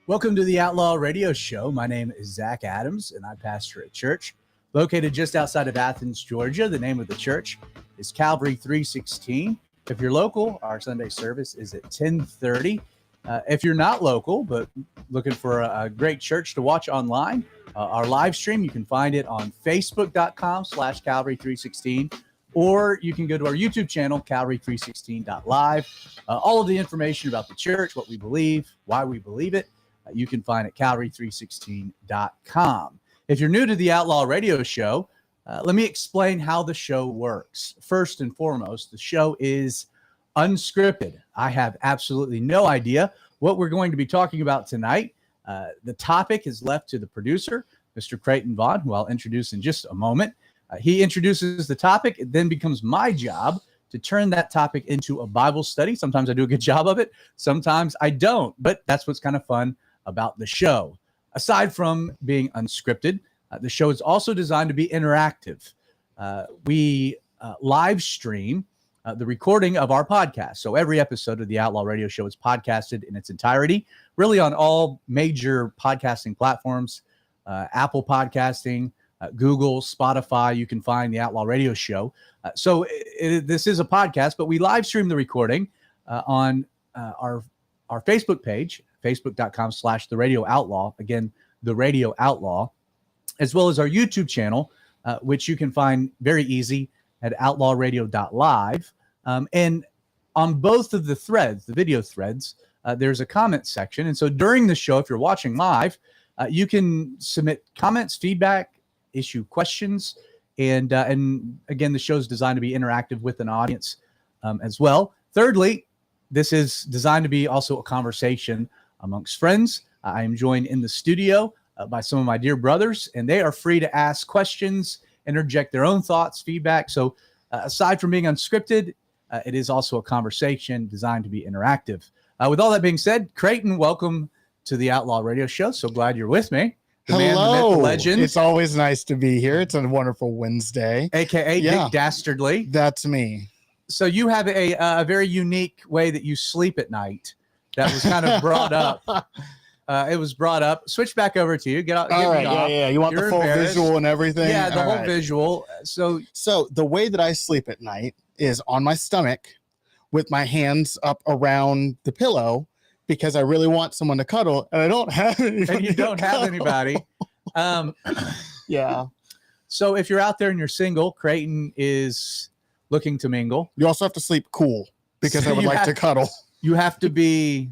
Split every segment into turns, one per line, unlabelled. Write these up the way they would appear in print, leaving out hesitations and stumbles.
Welcome to the Outlaw Radio Show. My name is Zach Adams, and I pastor a church located just outside of Athens, Georgia. The name of the church is Calvary 316. If you're local, our Sunday service is at 10:30. If you're not local, but looking for a great church to watch online, our live stream, you can find it on facebook.com/Calvary316, or you can go to our YouTube channel, Calvary316.live. All of the information about the church, what we believe, why we believe it, you can find at Calvary316.com. If you're new to the Outlaw Radio Show, let me explain how the show works. First and foremost, the show is unscripted. I have absolutely no idea what we're going to be talking about tonight. The topic is left to the producer, Mr. Creighton Vaughn, who I'll introduce in just a moment. He introduces the topic. It then becomes my job to turn that topic into a Bible study. Sometimes I do a good job of it. Sometimes I don't, but that's what's kind of fun about the show. Aside from being unscripted, the show is also designed to be interactive. We live stream the recording of our podcast. So every episode of the Outlaw Radio Show is podcasted in its entirety, really on all major podcasting platforms, Apple Podcasting, Google, Spotify. You can find the Outlaw Radio Show. This is a podcast, but we live stream the recording on our Facebook page, facebook.com/The Radio Outlaw. Again, The Radio Outlaw, as well as our YouTube channel, which you can find very easy at outlawradio.live. And on both of the threads, the video threads, there's a comment section. And so during the show, if you're watching live, you can submit comments, feedback, issue questions. And again, the show is designed to be interactive with an audience as well. Thirdly, this is designed to be also a conversation amongst friends. I am joined in the studio by some of my dear brothers, and they are free to ask questions, interject their own thoughts, feedback. So aside from being unscripted, it is also a conversation designed to be interactive. With all that being said, Creighton, welcome to the Outlaw Radio Show. So glad you're with me. the man, the myth, the legend.
It's always nice to be here. It's a wonderful Wednesday.
AKA Nick Dastardly.
That's me.
So you have a very unique way that you sleep at night that was kind of brought up. It was brought up. Switch back over to you. Get out.
All right. Yeah. You want
You're
the full visual and everything?
Yeah, the whole visual. So
the way that I sleep at night is on my stomach with my hands up around the pillow because I really want someone to cuddle and I don't have anybody.
And you don't have anybody.
Yeah.
So if you're out there and you're single, Creighton is looking to mingle.
You also have to sleep cool because I would like to cuddle.
You have to be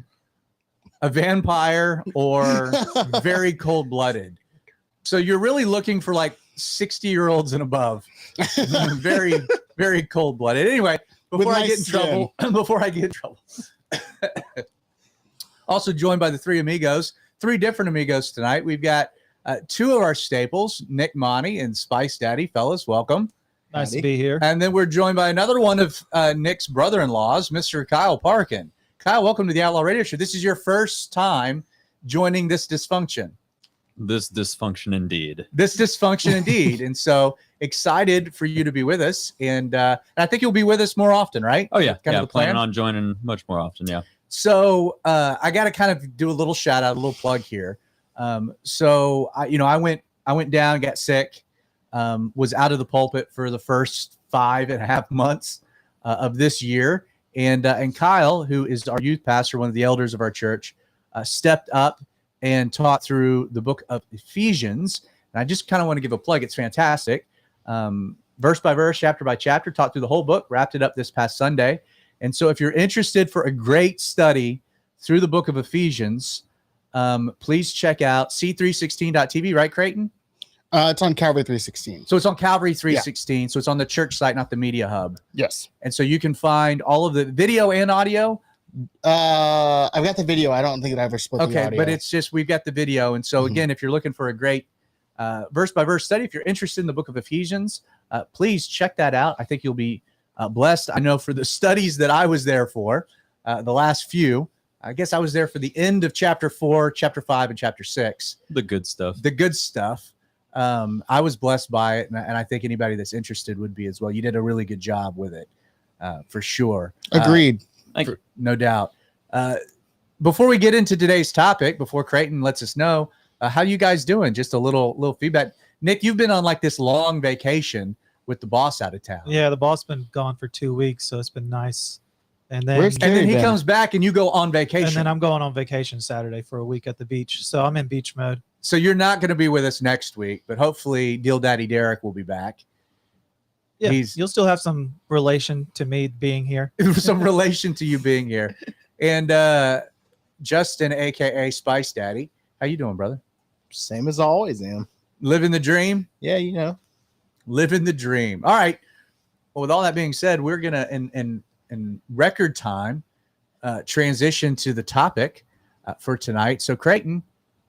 a vampire or very cold-blooded. So you're really looking for like 60-year-olds and above. Very, very cold-blooded. Anyway, before I get in trouble. Also joined by the three different amigos tonight. We've got two of our staples, Nick Monty and Spice Daddy. Fellas, welcome.
Nice to be here.
And then we're joined by another one of Nick's brother-in-laws, Mr. Kyle Parkin. Kyle, welcome to the Outlaw Radio Show. This is your first time joining this dysfunction.
This dysfunction indeed.
And so excited for you to be with us. And I think you'll be with us more often, right?
Oh, yeah.
Kind of the plan?
Planning on joining much more often, yeah.
So I got to kind of do a little shout out, a little plug here. So I went down, got sick, was out of the pulpit for the first 5.5 months of this year. And Kyle, who is our youth pastor, one of the elders of our church, stepped up and taught through the book of Ephesians. And I just kind of want to give a plug. It's fantastic. Verse by verse, chapter by chapter, taught through the whole book, wrapped it up this past Sunday. And so if you're interested for a great study through the book of Ephesians, please check out c316.tv, right, Creighton?
It's on Calvary 316.
So it's on Calvary 316. Yeah. So it's on the church site, not the media hub.
Yes.
And so you can find all of the video and audio.
I've got the video. I don't think that I ever split the audio.
Okay, but it's just we've got the video. And so again, if you're looking for a great verse by verse study, if you're interested in the book of Ephesians, please check that out. I think you'll be blessed. I know for the studies that I was there for, the last few, I guess I was there for the end of chapter 4, chapter 5, and chapter 6.
The good stuff.
I was blessed by it, and I think anybody that's interested would be as well. You did a really good job with it, for sure.
Agreed.
No doubt. Before we get into today's topic, before Creighton lets us know, how you guys doing? Just a little feedback. Nick, you've been on like this long vacation with the boss out of town.
Yeah, the boss been gone for 2 weeks, so it's been nice. And then
he comes back and you go on vacation.
And then I'm going on vacation Saturday for a week at the beach. So I'm in beach mode.
So you're not going to be with us next week, but hopefully Deal Daddy Derek will be back.
Yeah, you'll still have some relation to me being here.
Some relation to you being here. And Justin, a.k.a. Spice Daddy. How you doing, brother?
Same as always, am.
Living the dream?
Yeah, you know.
Living the dream. All right. Well, with all that being said, we're going to, in record time, transition to the topic for tonight. So, Creighton,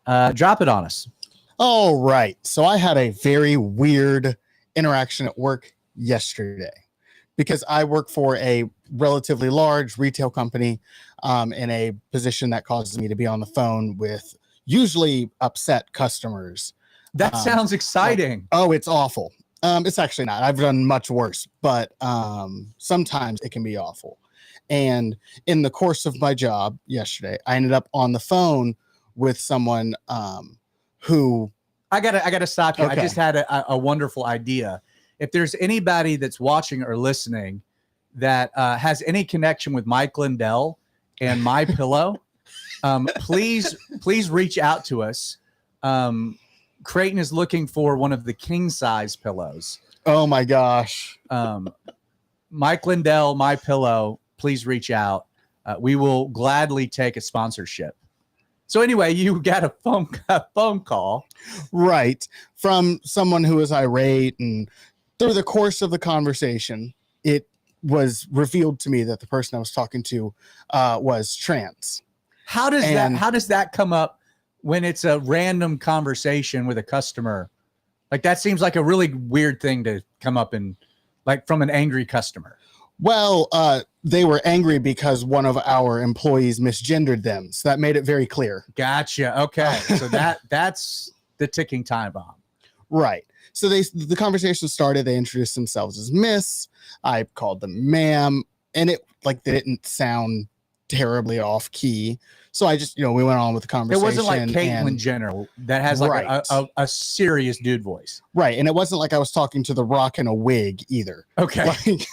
drop it on us.
All right. So I had a very weird interaction at work yesterday because I work for a relatively large retail company in a position that causes me to be on the phone with usually upset customers.
That sounds exciting.
It's awful. It's actually not. I've done much worse, but sometimes it can be awful. And in the course of my job yesterday, I ended up on the phone with someone who
I gotta stop you.
Okay.
I just had a wonderful idea. If there's anybody that's watching or listening that has any connection with Mike Lindell and My Pillow, please reach out to us. Creighton is looking for one of the king size pillows.
Oh my gosh.
Mike Lindell, My Pillow, please reach out. We will gladly take a sponsorship. So anyway, you got a phone call.
Right. From someone who was irate, and through the course of the conversation, it was revealed to me that the person I was talking to was trans.
How does that come up when it's a random conversation with a customer? Like, that seems like a really weird thing to come up in, like, from an angry customer.
Well, they were angry because one of our employees misgendered them. So that made it very clear.
Gotcha. Okay. So that's the ticking time bomb.
Right. So the conversation started. They introduced themselves as Miss. I called them ma'am, and it they didn't sound terribly off key. So I just, we went on with the conversation.
It wasn't like Caitlyn Jenner that has like a serious dude voice.
Right. And it wasn't like I was talking to The Rock in a wig either.
Okay.
Like,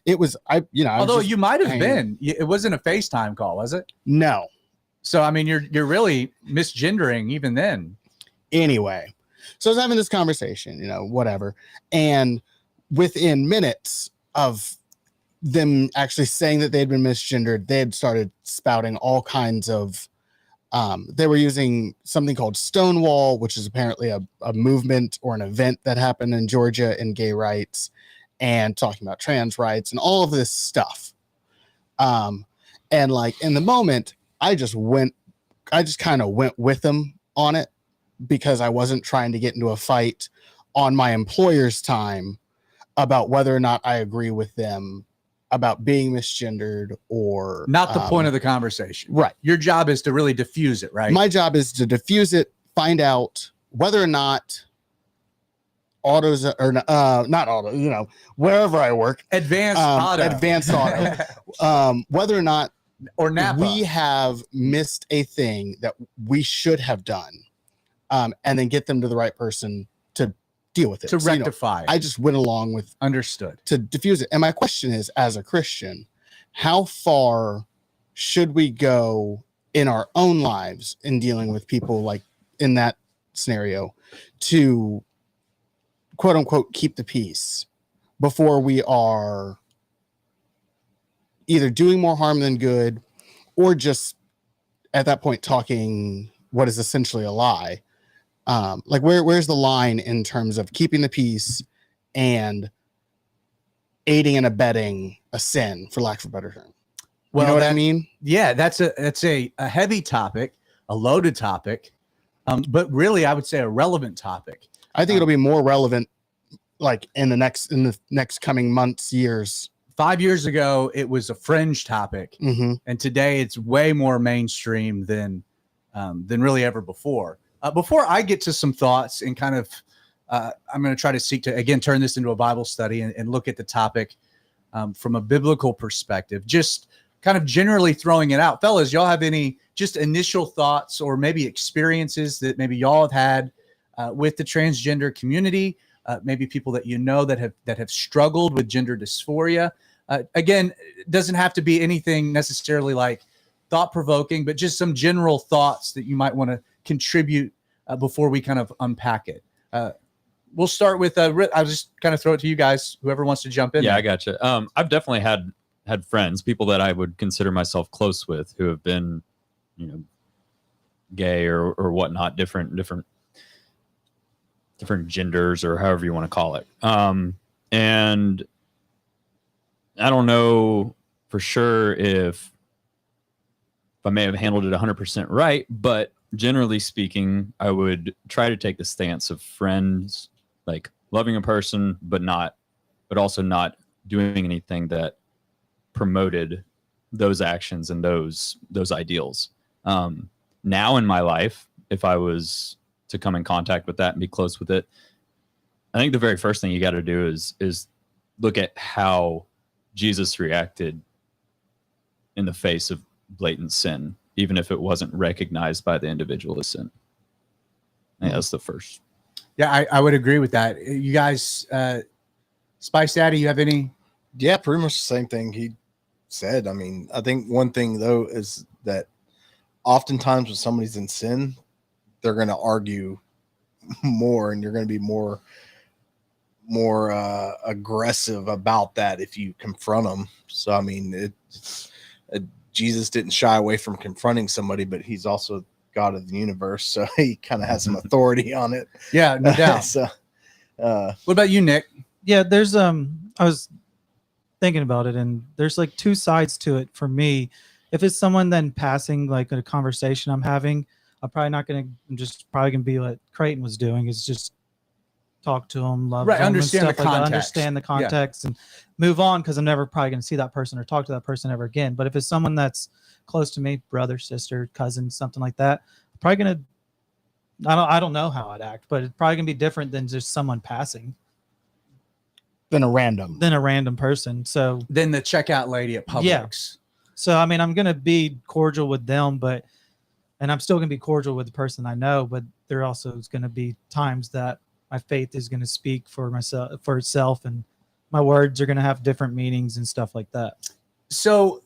it was,
although you might have been, it wasn't a FaceTime call, was it?
No.
So, I mean, you're really misgendering even then.
Anyway, so I was having this conversation, whatever. And within minutes of them actually saying that they had been misgendered, they had started spouting all kinds of, they were using something called Stonewall, which is apparently a movement or an event that happened in Georgia in gay rights, and talking about trans rights and all of this stuff. And like in the moment, I just kind of went with them on it because I wasn't trying to get into a fight on my employer's time about whether or not I agree with them about being misgendered or
not the point of the conversation.
Right.
Your job is to really diffuse it, right?
My job is to diffuse it, find out whether or not autos or not auto, wherever I work,
advanced
auto, whether or not
or Napa,
we have missed a thing that we should have done, and then get them to the right person to deal with it,
to rectify.
I just went along with
understood
to diffuse it. And my question is, as a Christian, how far should we go in our own lives in dealing with people like in that scenario to quote unquote keep the peace before we are either doing more harm than good or just at that point talking what is essentially a lie? Like where's the line in terms of keeping the peace and aiding and abetting a sin, for lack of a better term?
Well,
you know what I mean?
Yeah, that's a heavy topic, a loaded topic, but really I would say a relevant topic.
I think it'll be more relevant like in the next coming months, years.
5 years ago, it was a fringe topic, and today it's way more mainstream than really ever before. Before I get to some thoughts and kind of, I'm going to try to seek to, again, turn this into a Bible study and look at the topic from a biblical perspective, just kind of generally throwing it out. Fellas, y'all have any just initial thoughts or maybe experiences that maybe y'all have had with the transgender community, maybe people that that have struggled with gender dysphoria? Again, it doesn't have to be anything necessarily like thought-provoking, but just some general thoughts that you might want to contribute before we kind of unpack it. We'll start with I'll just kind of throw it to you guys, whoever wants to jump in.
Yeah, I gotcha. I've definitely had friends, people that I would consider myself close with, who have been, gay or whatnot, different genders or however you want to call it. And I don't know for sure if I may have handled it 100% right, but generally speaking, I would try to take the stance of friends, like loving a person, but also not doing anything that promoted those actions and those ideals. Now in my life, if I was to come in contact with that and be close with it, I think the very first thing you got to do is look at how Jesus reacted in the face of blatant sin, even if it wasn't recognized by the individual as sin. I think that's the first.
Yeah, I would agree with that. You guys, Spice Daddy, you have any?
Yeah, pretty much the same thing he said. I mean, I think one thing though is that oftentimes when somebody's in sin, they're going to argue more, and you're going to be more aggressive about that if you confront them. So I mean, Jesus didn't shy away from confronting somebody, but he's also God of the universe, so he kind of has some authority on it.
Yeah, no doubt.
So,
what about you, Nick?
Yeah, there's I was thinking about it, and there's like two sides to it for me. If it's someone then passing like a conversation I'm having, I'm just probably gonna be like Creighton was doing, is just talk to them, love them,
understand
and stuff
the
like that,
context.
understand the context, and move on, because I'm never probably going to see that person or talk to that person ever again. But if it's someone that's close to me, brother, sister, cousin, something like that, I'm probably going to I don't know how I'd act, but it's probably gonna be different than just someone passing
Than a random.
than a random person. So
Then the checkout lady at
Yeah.
Publix.
so I mean, I'm gonna be cordial with them, and I'm still gonna be cordial with the person I know, but there also is gonna be times that my faith is gonna speak for itself, and my words are gonna have different meanings and stuff like that.
So,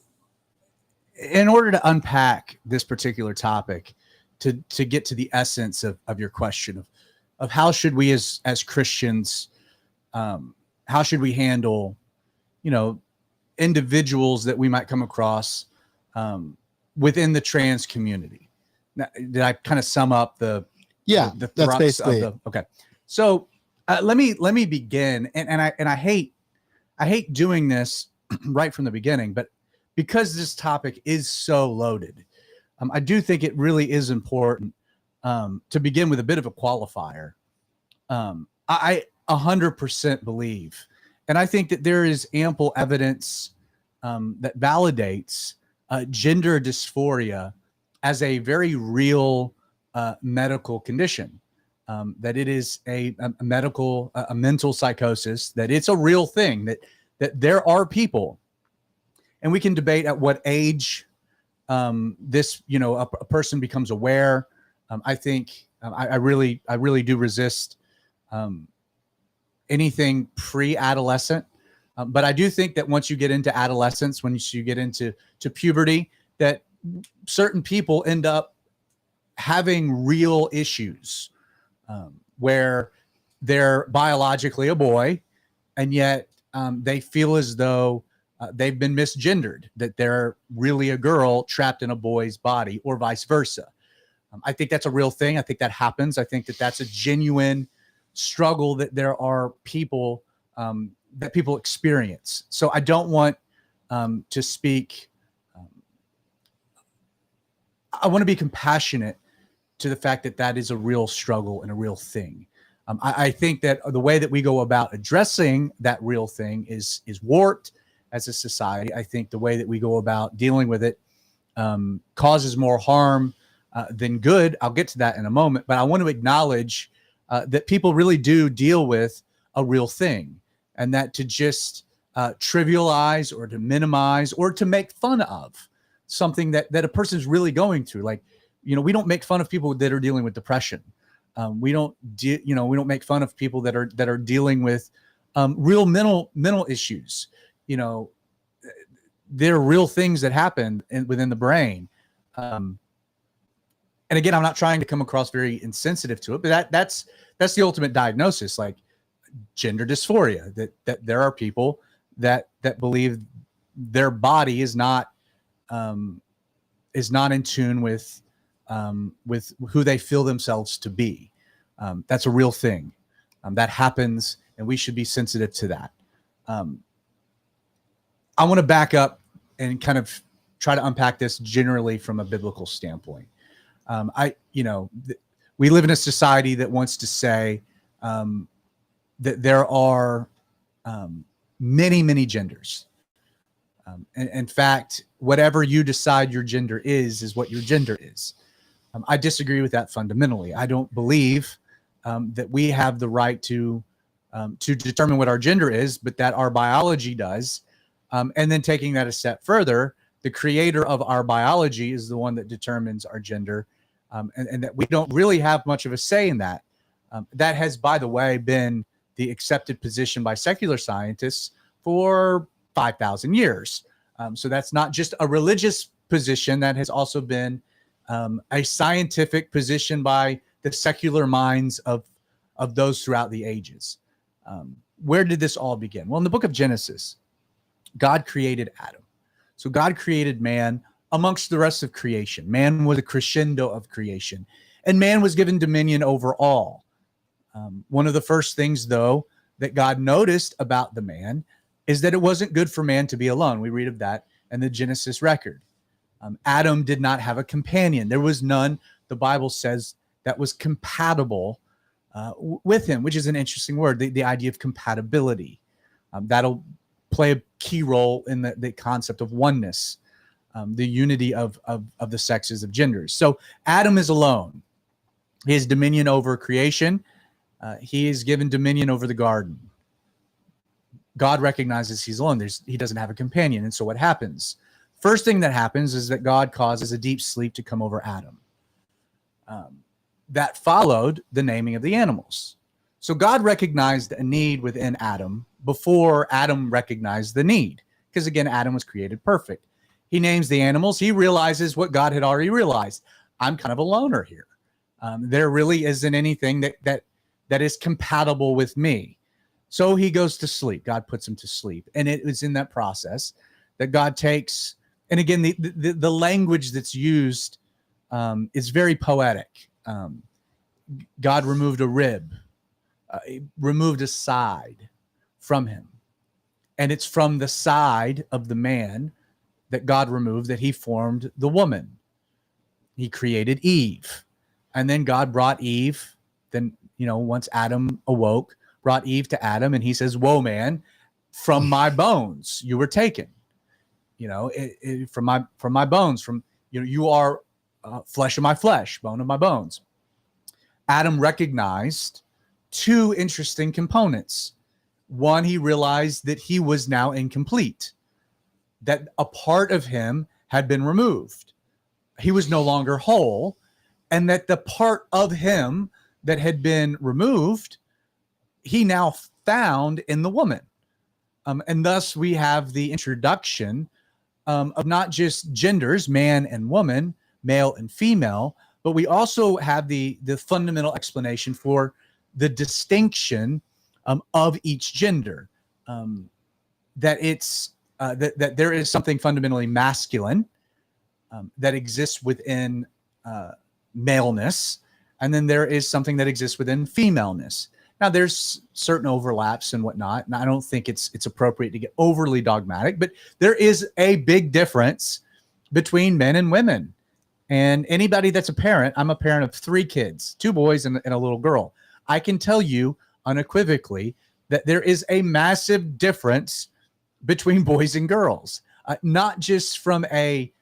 in order to unpack this particular topic, to get to the essence of your question of how should we as Christians, how should we handle, individuals that we might come across within the trans community? Now, did I kind of sum up the
That's
thrust
basically
of okay? So let me begin, and I hate doing this right from the beginning, but because this topic is so loaded, I do think it really is important to begin with a bit of a qualifier. I 100% believe, and I think that there is ample evidence that validates gender dysphoria as a very real medical condition. That it is a mental psychosis, that it's a real thing, that there are people, and we can debate at what age this, a person becomes aware. I think I really do resist anything pre-adolescent. But I do think that once you get into adolescence, when you get into puberty, that certain people end up having real issues where they're biologically a boy, and yet they feel as though they've been misgendered, that they're really a girl trapped in a boy's body, or vice versa. I think that's a real thing. I think that happens. I think that that's a genuine struggle that there are people that people experience. So I don't want to speak. I want to be compassionate to the fact that that is a real struggle and a real thing. I think that the way that we go about addressing that real thing is warped as a society. I think the way that we go about dealing with it causes more harm than good. I'll get to that in a moment, but I want to acknowledge that people really do deal with a real thing, and that to just trivialize or to minimize or to make fun of something that a person's really going through. Like, we don't make fun of people that are dealing with depression. We don't make fun of people that are dealing with real mental issues. There are real things that happen within the brain. And again, I'm not trying to come across very insensitive to it, but that's the ultimate diagnosis, like gender dysphoria, that there are people that believe their body is not in tune with who they feel themselves to be. That's a real thing. That happens, and we should be sensitive to that. I want to back up and kind of try to unpack this generally from a biblical standpoint. We live in a society that wants to say that there are many, many genders. In fact, whatever you decide your gender is what your gender is. I disagree with that fundamentally. I don't believe that we have the right to determine what our gender is, but that our biology does. And then taking that a step further, the creator of our biology is the one that determines our gender, and that we don't really have much of a say in that. That has, by the way, been the accepted position by secular scientists for 5,000 years. So that's not just a religious position. That has also been a scientific position by the secular minds of those throughout the ages. Where did this all begin? Well, in the book of Genesis, God created Adam. So God created man amongst the rest of creation. Man was a crescendo of creation, and man was given dominion over all. One of the first things, though, that God noticed about the man is that it wasn't good for man to be alone. We read of that in the Genesis record. Adam did not have a companion. There was none, the Bible says, that was compatible with him, which is an interesting word, the idea of compatibility. That'll play a key role in the concept of oneness, the unity of the sexes, of genders. So Adam is alone. He has dominion over creation. He is given dominion over the garden. God recognizes he's alone. He doesn't have a companion. And so what happens? First thing that happens is that God causes a deep sleep to come over Adam. That followed the naming of the animals. So God recognized a need within Adam before Adam recognized the need. Because again, Adam was created perfect. He names the animals. He realizes what God had already realized. I'm kind of a loner here. There really isn't anything that is compatible with me. So he goes to sleep. God puts him to sleep. And it was in that process that God takes, and again, the language that's used is very poetic. God removed a rib, removed a side from him. And it's from the side of the man that God removed that he formed the woman. He created Eve. And then God brought Eve, then, once Adam awoke, brought Eve to Adam, and he says, "Whoa, man, from my bones you were taken. From my bones, you are flesh of my flesh, bone of my bones." Adam recognized two interesting components. One, he realized that he was now incomplete, that a part of him had been removed. He was no longer whole, and that the part of him that had been removed, he now found in the woman. And thus we have the introduction of not just genders, man and woman, male and female, but we also have the fundamental explanation for the distinction of each gender, that it's that there is something fundamentally masculine that exists within maleness, and then there is something that exists within femaleness. Now, there's certain overlaps and whatnot, and I don't think it's appropriate to get overly dogmatic, but there is a big difference between men and women. And anybody that's a parent, I'm a parent of 3 kids, 2 boys and a little girl. I can tell you unequivocally that there is a massive difference between boys and girls, not just from a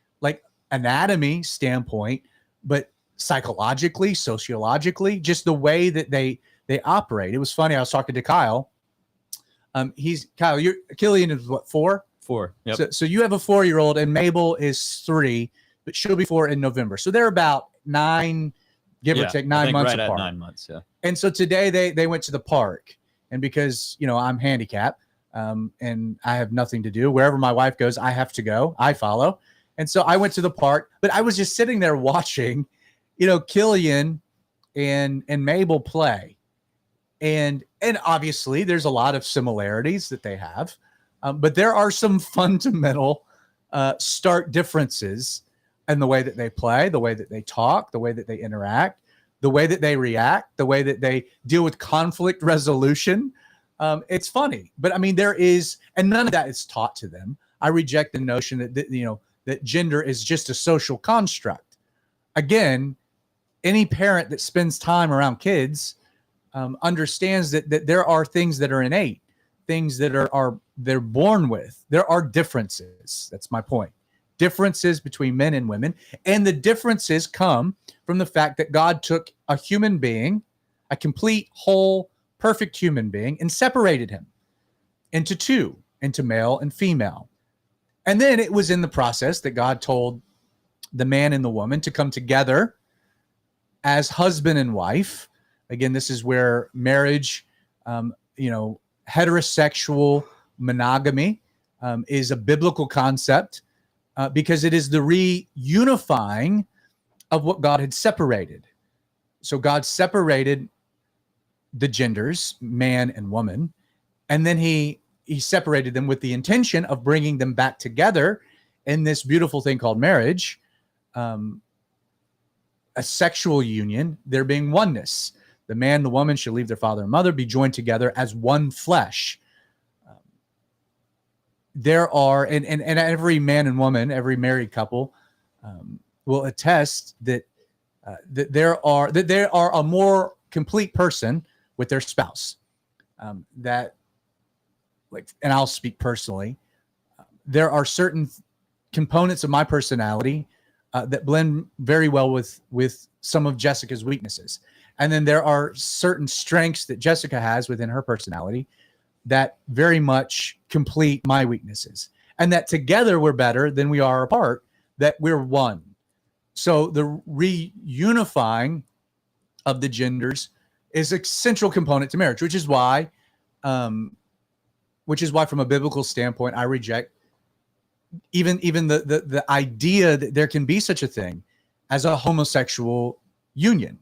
anatomy standpoint, but psychologically, sociologically, just the way that they operate. It was funny. I was talking to Kyle. Kyle. Killian is what, 4?
4. Yep.
So you have a 4-year-old, and Mabel is 3, but she'll be 4 in November. So they're about 9, give or take 9 months apart.
Right at 9 months. Yeah.
And so today they went to the park, and because I'm handicapped and I have nothing to do, wherever my wife goes, I have to go. I follow. And so I went to the park, but I was just sitting there watching, Killian and Mabel play. And obviously there's a lot of similarities that they have, but there are some fundamental stark differences in the way that they play, the way that they talk, the way that they interact, the way that they react, the way that they deal with conflict resolution. It's funny, but I mean, there is, and none of that is taught to them. I reject the notion that gender is just a social construct. Again, any parent that spends time around kids understands that there are things that are innate, things that they're born with. There are differences. That's my point. Differences between men and women. And the differences come from the fact that God took a human being, a complete, whole, perfect human being, and separated him into 2, into male and female. And then it was in the process that God told the man and the woman to come together as husband and wife. Again, this is where marriage, heterosexual monogamy is a biblical concept because it is the reunifying of what God had separated. So God separated the genders, man and woman, and then he separated them with the intention of bringing them back together in this beautiful thing called marriage, a sexual union, there being oneness. The man, the woman should leave their father and mother, be joined together as one flesh. There are, and every man and woman, every married couple will attest that there are a more complete person with their spouse. And I'll speak personally, there are certain components of my personality that blend very well with some of Jessica's weaknesses. And then there are certain strengths that Jessica has within her personality that very much complete my weaknesses. And that together we're better than we are apart, that we're one. So the reunifying of the genders is a central component to marriage, which is why from a biblical standpoint, I reject even the idea that there can be such a thing as a homosexual union.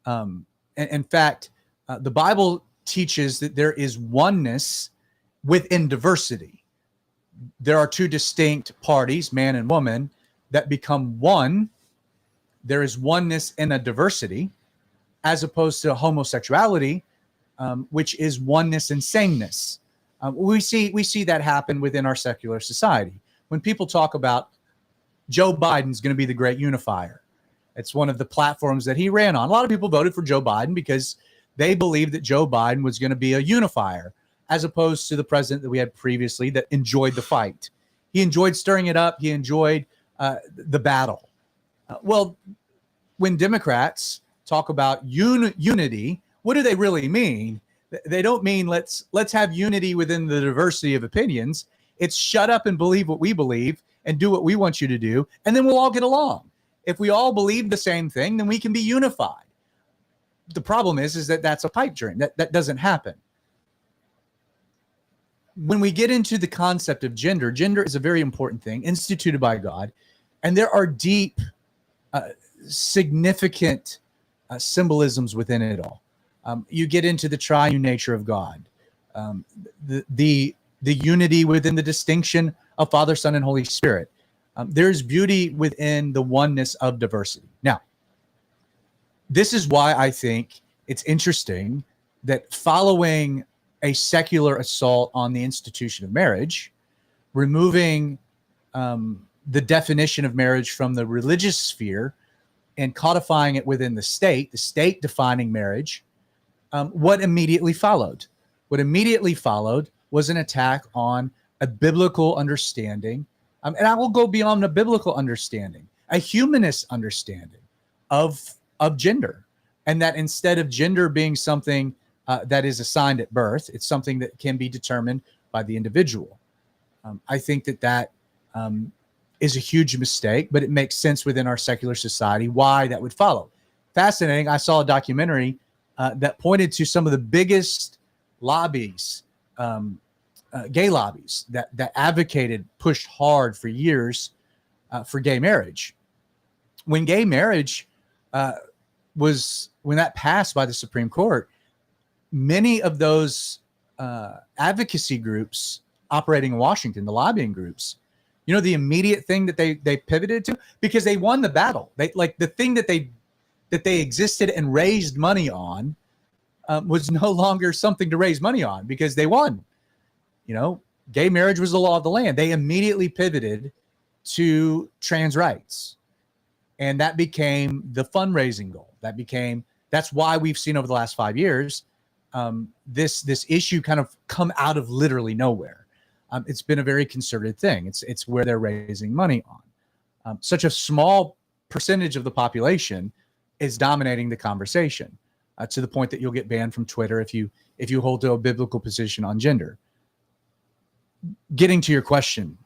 And in fact, the Bible teaches that there is oneness within diversity. There are two distinct parties, man and woman, that become one. There is oneness in a diversity, as opposed to homosexuality, which is oneness in sameness. We see that happen within our secular society. When people talk about Joe Biden's going to be the great unifier, it's one of the platforms that he ran on. A lot of people voted for Joe Biden because they believed that Joe Biden was going to be a unifier, as opposed to the president that we had previously that enjoyed the fight. He enjoyed stirring it up. He enjoyed the battle. Well, when Democrats talk about unity, what do they really mean? They don't mean let's have unity within the diversity of opinions. It's shut up and believe what we believe and do what we want you to do, and then we'll all get along. If we all believe the same thing, then we can be unified. The problem is that that's a pipe dream. That doesn't happen. When we get into the concept of gender is a very important thing instituted by God, and there are deep, significant symbolisms within it all. You get into the triune nature of God, the unity within the distinction of Father, Son, and Holy Spirit. There's beauty within the oneness of diversity. Now, this is why I think it's interesting that following a secular assault on the institution of marriage, removing the definition of marriage from the religious sphere and codifying it within the state defining marriage, what immediately followed? What immediately followed was an attack on a biblical understanding, and I will go beyond the biblical understanding, a humanist understanding of gender, and that instead of gender being something that is assigned at birth, it's something that can be determined by the individual. I think that is a huge mistake, but it makes sense within our secular society why that would follow. Fascinating. I saw a documentary that pointed to some of the biggest lobbies, gay lobbies that advocated, pushed hard for years for gay marriage. When gay marriage when that passed by the Supreme Court, many of those advocacy groups operating in Washington, the lobbying groups, the immediate thing that they pivoted to, because they won the battle. They like the thing that they existed and raised money on was no longer something to raise money on because they won. Gay marriage was the law of the land. They immediately pivoted to trans rights, and that became the fundraising goal. That's why we've seen over the last 5 years this issue kind of come out of literally nowhere. It's been a very concerted thing. It's where they're raising money on. Such a small percentage of the population is dominating the conversation to the point that you'll get banned from Twitter if you hold to a biblical position on gender. Getting to your question.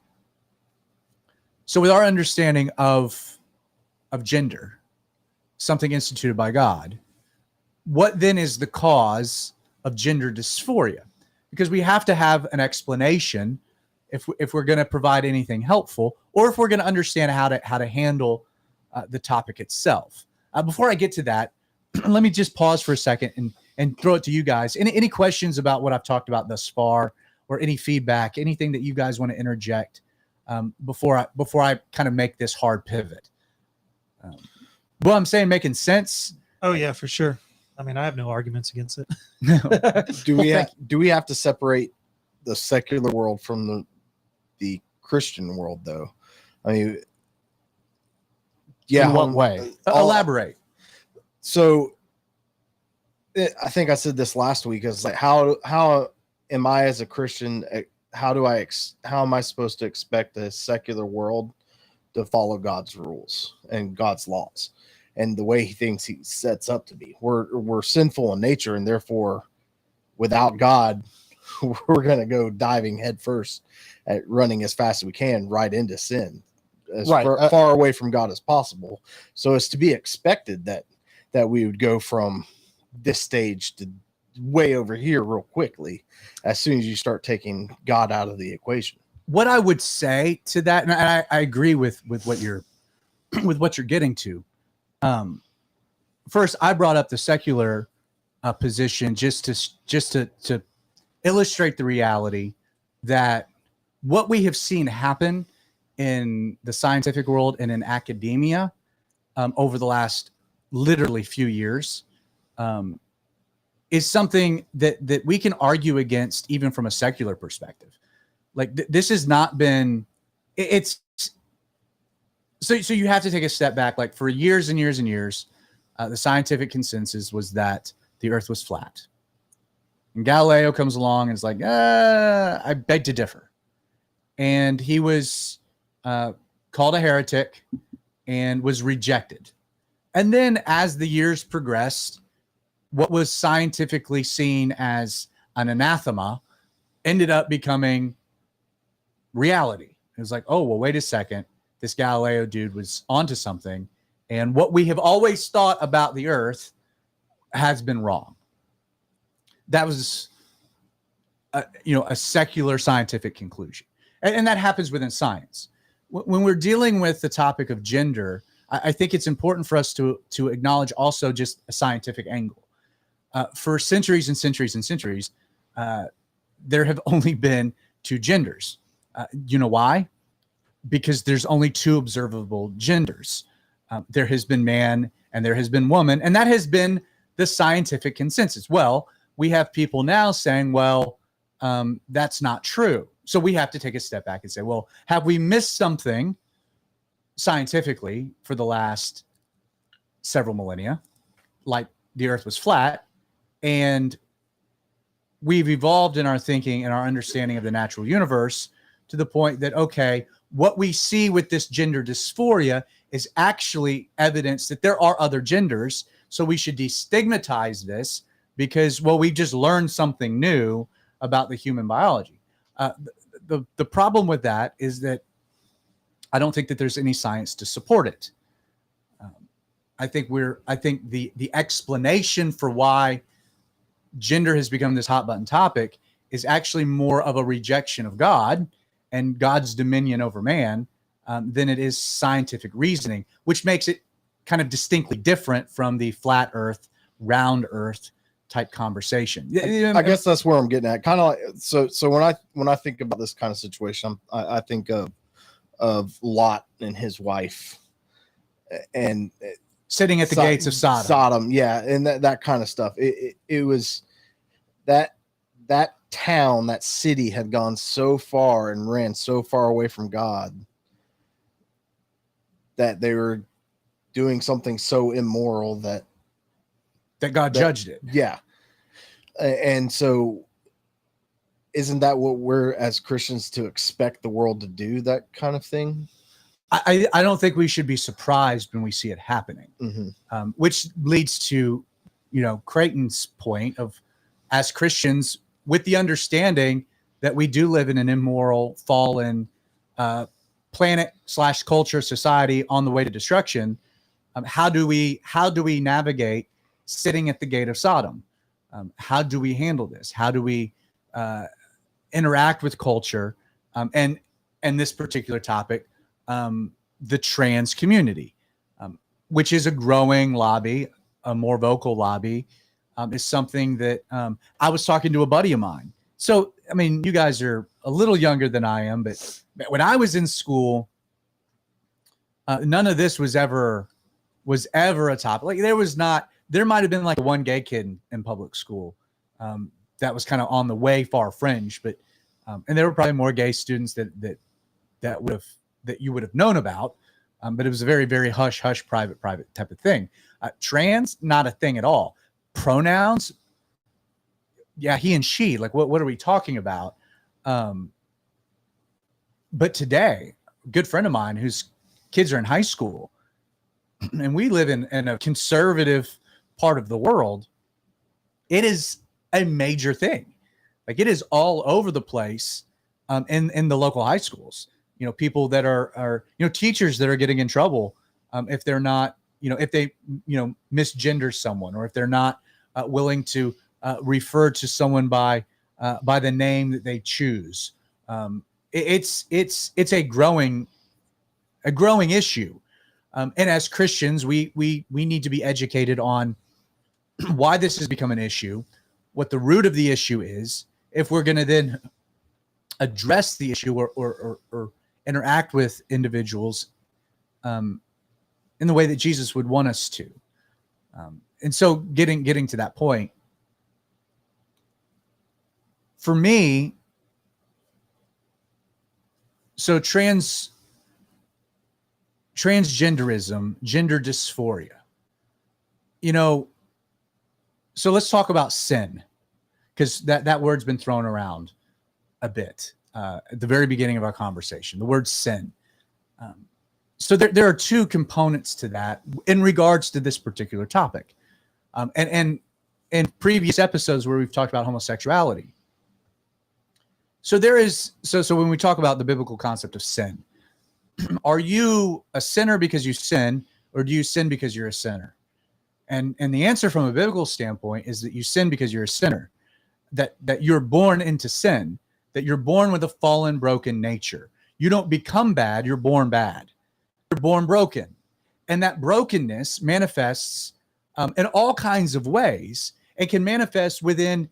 So with our understanding of gender, something instituted by God, what then is the cause of gender dysphoria? Because we have to have an explanation if we're going to provide anything helpful, or if we're going to understand how to handle the topic itself. Before I get to that, let me just pause for a second and throw it to you guys. Any questions about what I've talked about thus far, or any feedback, anything that you guys want to interject before I kind of make this hard pivot? Well, I'm saying making sense.
Oh yeah, for sure. I mean, I have no arguments against it.
Do we have to separate the secular world from the Christian world, though? I mean, yeah.
In what way?
Elaborate.
So, I think I said this last week. It's like, how am I as a Christian? How am I supposed to expect a secular world to follow God's rules and God's laws? and the way he thinks he sets up to be. We're sinful in nature, and therefore, without God, we're going to go diving headfirst at running as fast as we can right into sin, as far away from God as possible. So it's to be expected that we would go from this stage to way over here real quickly as soon as you start taking God out of the equation.
What I would say to that, and I agree with what you're with what you're getting to. First, I brought up the secular position just to illustrate the reality that what we have seen happen in the scientific world and in academia over the last literally few years is something that we can argue against even from a secular perspective. Like this has not been, it's so you have to take a step back. Like for years and years and years, the scientific consensus was that the earth was flat. And Galileo comes along and is like, I beg to differ. And he was called a heretic and was rejected. And then as the years progressed, what was scientifically seen as an anathema ended up becoming reality. It was like, oh, well, wait a second. This Galileo dude was onto something. And what we have always thought about the earth has been wrong. That was, a secular scientific conclusion. And that happens within science. When we're dealing with the topic of gender, I think it's important for us to acknowledge also just a scientific angle. For centuries and centuries and centuries, there have only been two genders. You know why? Because there's only two observable genders. There has been man and there has been woman, and that has been the scientific consensus. Well, we have people now saying, well, that's not true. So we have to take a step back and say, well, have we missed something scientifically for the last several millennia? Like the earth was flat, and we've evolved in our thinking and our understanding of the natural universe to the point that, okay, what we see with this gender dysphoria is actually evidence that there are other genders. So we should destigmatize this because, well, we've just learned something new about the human biology. The problem with that is that I don't think that there's any science to support it. I think the explanation for why gender has become this hot button topic is actually more of a rejection of God and God's dominion over man than it is scientific reasoning, which makes it kind of distinctly different from the flat earth, round earth type conversation.
I guess that's where I'm getting at. Kind of like, so when I think about this kind of situation, I think of Lot and his wife and
sitting at the gates of Sodom.
Yeah. And that kind of stuff. It was that town, that city had gone so far and ran so far away from God that they were doing something so immoral that
God judged it.
Yeah. And so isn't that what we're as Christians to expect the world to do, that kind of thing?
I don't think we should be surprised when we see it happening, which leads to, Creighton's point of, as Christians, with the understanding that we do live in an immoral, fallen planet/culture society on the way to destruction. How do we navigate sitting at the gate of Sodom? How do we handle this? How do we interact with culture? And this particular topic, the trans community, which is a growing lobby, a more vocal lobby, is something that I was talking to a buddy of mine. So, I mean, you guys are a little younger than I am, but when I was in school, none of this was ever a topic. Like there might have been like one gay kid in public school that was kind of on the way far fringe, but and there were probably more gay students that you would have known about, but it was a very, very hush private type of thing. Trans, not a thing at all. Pronouns, yeah, he and she. Like, what are we talking about? But today, a good friend of mine whose kids are in high school, and we live in a conservative part of the world, it is a major thing. Like it is all over the place in the local high schools. People that are teachers that are getting in trouble if they're not, if they, misgender someone, or if they're not willing to refer to someone by the name that they choose. It's a growing issue. And as Christians, we need to be educated on why this has become an issue, what the root of the issue is, if we're going to then address the issue or interact with individuals in the way that Jesus would want us to. And so getting to that point, for me, so transgenderism, gender dysphoria, so let's talk about sin, because that word's been thrown around a bit at the very beginning of our conversation, the word sin. So there are two components to that in regards to this particular topic. And in previous episodes where we've talked about homosexuality. So so when we talk about the biblical concept of sin, are you a sinner because you sin, or do you sin because you're a sinner? And the answer from a biblical standpoint is that you sin because you're a sinner, that you're born into sin, that you're born with a fallen, broken nature. You don't become bad, you're born bad. You're born broken. And that brokenness manifests in all kinds of ways. It can manifest within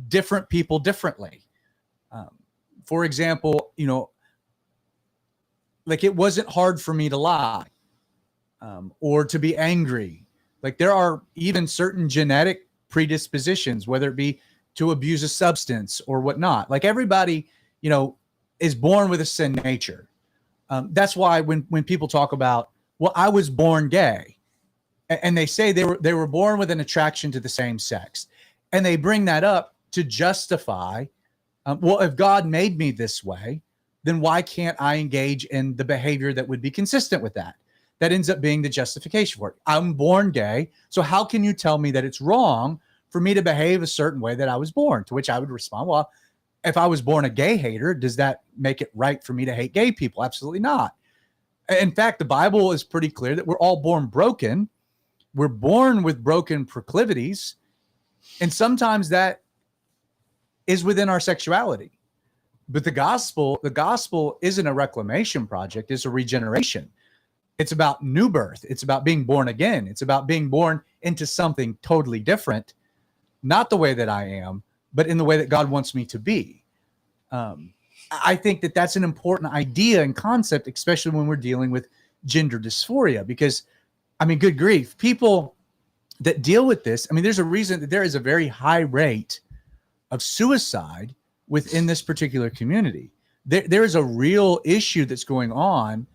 different people differently. For example, like it wasn't hard for me to lie or to be angry. Like there are even certain genetic predispositions, whether it be to abuse a substance or whatnot. Like everybody, is born with a sin nature. That's why when people talk about, well, I was born gay, and they say they were born with an attraction to the same sex, and they bring that up to justify, well, if God made me this way, then why can't I engage in the behavior that would be consistent with that? That ends up being the justification for it. I'm born gay, so how can you tell me that it's wrong for me to behave a certain way that I was born? To which I would respond, well, if I was born a gay hater, does that make it right for me to hate gay people? Absolutely not. In fact, the Bible is pretty clear that we're all born broken. We're born with broken proclivities, and sometimes that is within our sexuality. But the gospel isn't a reclamation project, it's a regeneration. It's about new birth. It's about being born again. It's about being born into something totally different, not the way that I am, but in the way that God wants me to be. I think that that's an important idea and concept, especially when we're dealing with gender dysphoria, because, good grief, people that deal with this, there's a reason that there is a very high rate of suicide within this particular community. There is a real issue that's going on,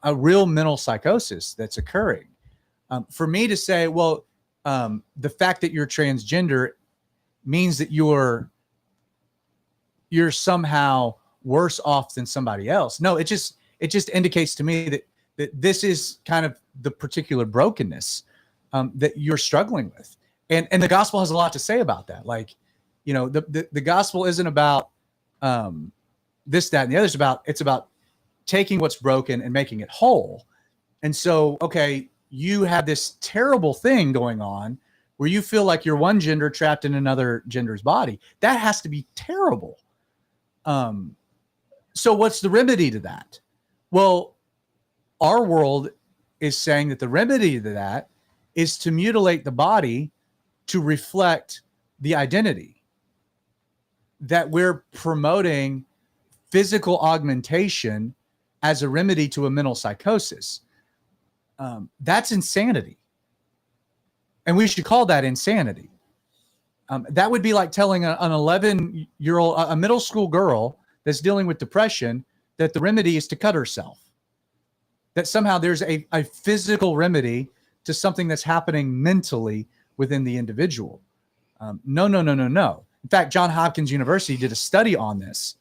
a real mental psychosis that's occurring. For me to say, well, the fact that you're transgender means that you're somehow worse off than somebody else. No, it just indicates to me that this is kind of the particular brokenness that you're struggling with. And the gospel has a lot to say about that. Like, the gospel isn't about this, that, and the other. It's about taking what's broken and making it whole. And so, okay, you have this terrible thing going on where you feel like you're one gender trapped in another gender's body. That has to be terrible. So what's the remedy to that? Well, our world is saying that the remedy to that is to mutilate the body to reflect the identity. That we're promoting physical augmentation as a remedy to a mental psychosis. That's insanity. And we should call that insanity. That would be like telling an 11-year-old, a middle school girl that's dealing with depression, that the remedy is to cut herself. That somehow there's a physical remedy to something that's happening mentally within the individual. No. In fact, Johns Hopkins University did a study on this,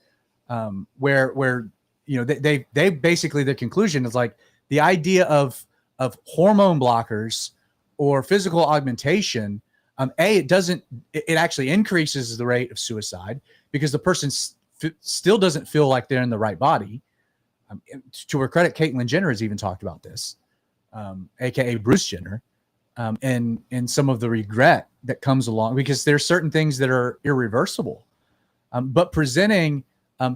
where they basically, the conclusion is like the idea of of hormone blockers or physical augmentation, it actually increases the rate of suicide because the person still doesn't feel like they're in the right body. To her credit, Caitlyn Jenner has even talked about this, aka Bruce Jenner, and some of the regret that comes along, because there's certain things that are irreversible. But presenting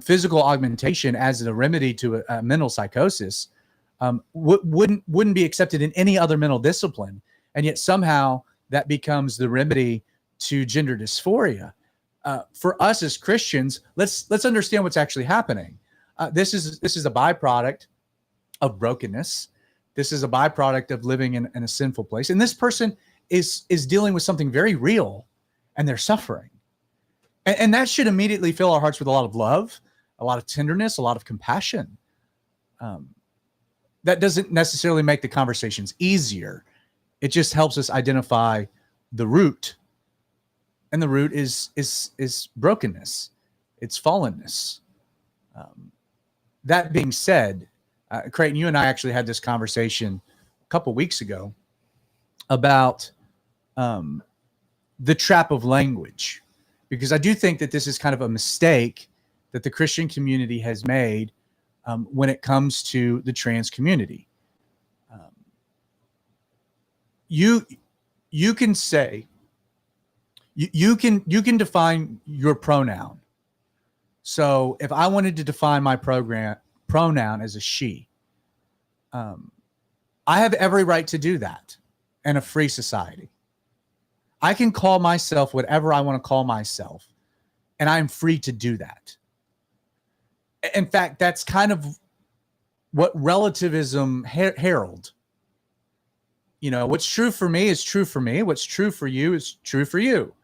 physical augmentation as a remedy to a mental psychosis wouldn't be accepted in any other mental discipline, and yet somehow that becomes the remedy to gender dysphoria. For us as Christians, let's understand what's actually happening. This is a byproduct of brokenness. This is a byproduct of living in a sinful place, and this person is dealing with something very real, and they're suffering, and that should immediately fill our hearts with a lot of love, a lot of tenderness, a lot of compassion. That doesn't necessarily make the conversations easier. It just helps us identify the root, and the root is brokenness. It's fallenness. That being said, Creighton, you and I actually had this conversation a couple weeks ago about the trap of language, because I do think that this is kind of a mistake that the Christian community has made when it comes to the trans community. You can say, you can define your pronoun. So if I wanted to define my pronoun as a she, I have every right to do that in a free society. I can call myself whatever I want to call myself, and I'm free to do that. In fact, that's kind of what relativism herald. You know, what's true for me is true for me. What's true for you is true for you.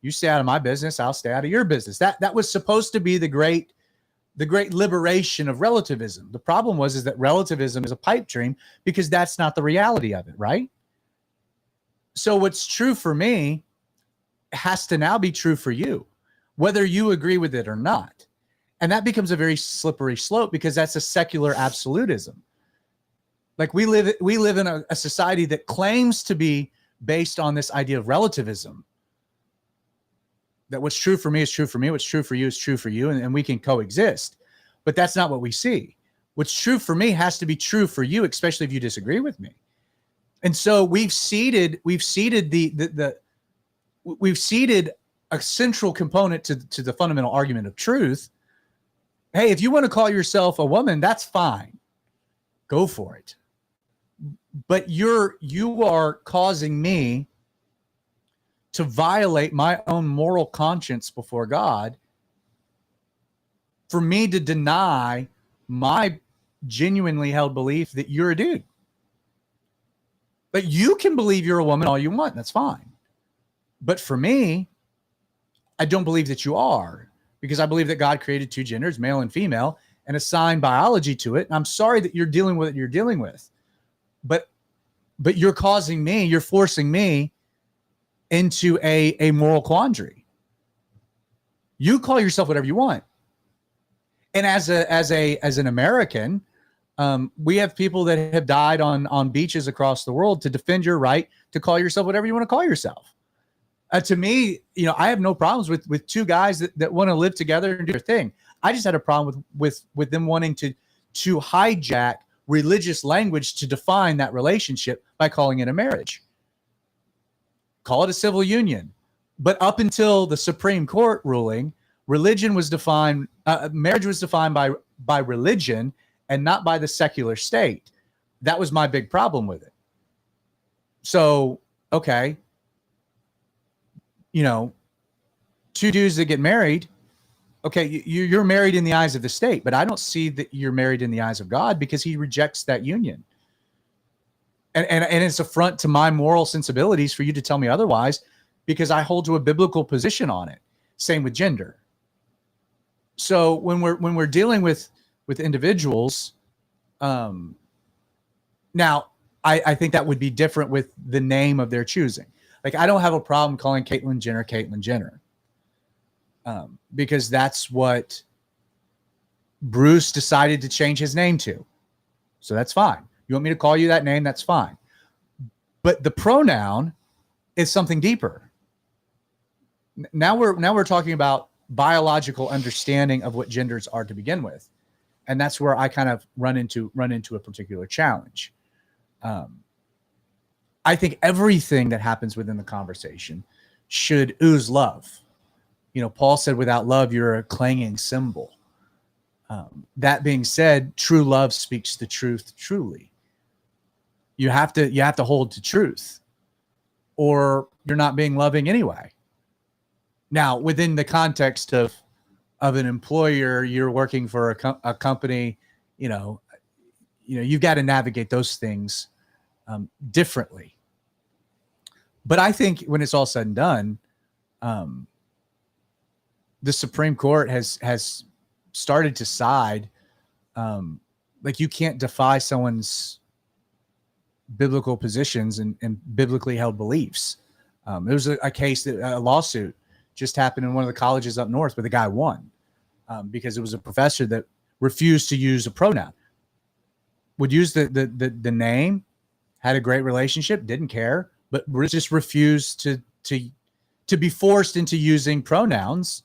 You stay out of my business, I'll stay out of your business. That was supposed to be the great liberation of relativism. The problem is that relativism is a pipe dream, because that's not the reality of it, right? So what's true for me has to now be true for you, whether you agree with it or not. And that becomes a very slippery slope, because that's a secular absolutism. Like we live in a society that claims to be based on this idea of relativism, that what's true for me is true for me, what's true for you is true for you, and we can coexist. But that's not what we see. What's true for me has to be true for you, especially if you disagree with me. And so we've seeded a central component to the fundamental argument of truth. Hey, if you want to call yourself a woman, that's fine. Go for it. But you are causing me to violate my own moral conscience before God, for me to deny my genuinely held belief that you're a dude. But you can believe you're a woman all you want. That's fine. But for me, I don't believe that you are, because I believe that God created two genders, male and female, and assigned biology to it. And I'm sorry that you're dealing with what you're dealing with. But you're forcing me into a moral quandary. You call yourself whatever you want. And as an American, we have people that have died on beaches across the world to defend your right to call yourself whatever you want to call yourself. To me, I have no problems with two guys that want to live together and do their thing. I just had a problem with them wanting to hijack religious language to define that relationship by calling it a marriage. Call it a civil union. But up until the Supreme Court ruling, religion was defined, marriage was defined by religion and not by the secular state. That was my big problem with it. So, okay, two dudes that get married, okay, you're married in the eyes of the state, but I don't see that you're married in the eyes of God, because he rejects that union. And it's affront to my moral sensibilities for you to tell me otherwise, because I hold to a biblical position on it. Same with gender. So when we're dealing with individuals, now I think that would be different with the name of their choosing. Like, I don't have a problem calling Caitlyn Jenner, because that's what Bruce decided to change his name to. So that's fine. You want me to call you that name? That's fine. But the pronoun is something deeper. Now we're talking about biological understanding of what genders are to begin with. And that's where I kind of run into a particular challenge. I think everything that happens within the conversation should ooze love. You know, Paul said, without love, you're a clanging cymbal. That being said, true love speaks the truth truly. You have to hold to truth, or you're not being loving anyway. Now, within the context of an employer, you're working for a company, you've got to navigate those things differently. But I think when it's all said and done, the Supreme Court has started to side, like you can't defy someone's biblical positions and biblically held beliefs. There was a case, a lawsuit just happened in one of the colleges up north where the guy won because it was a professor that refused to use a pronoun, would use the name, had a great relationship, didn't care, but just refused to be forced into using pronouns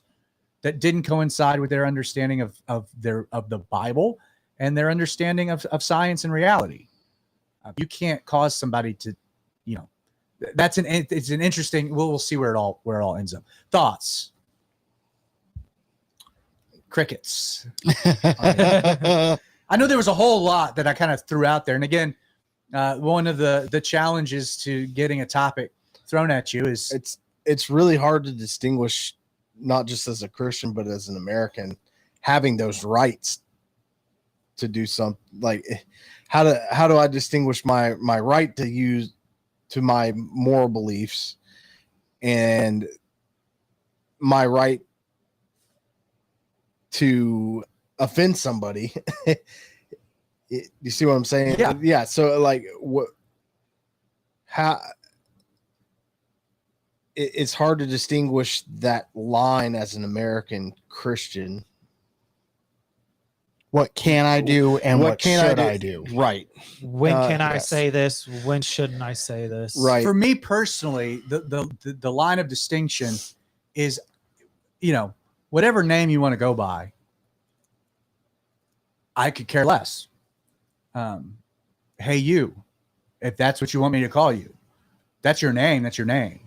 that didn't coincide with their understanding of the Bible and their understanding of science and reality. You can't cause somebody to, it's an interesting. We'll see where it all ends up. Thoughts. Crickets. I know there was a whole lot that I kind of threw out there, and again, one of the challenges to getting a topic thrown at you is
it's really hard to distinguish, not just as a Christian but as an American, having those rights to do something. Like, how do I distinguish my right to use to my moral beliefs and my right to offend somebody? You see what I'm saying? Yeah. So like, it's hard to distinguish that line as an American Christian.
What can I do and what should I do?
Right.
When can I
yes.
say this? When shouldn't I say this?
Right.
For me personally, the line of distinction is, whatever name you want to go by, I could care less. Hey, you, if that's what you want me to call you, that's your name. That's your name.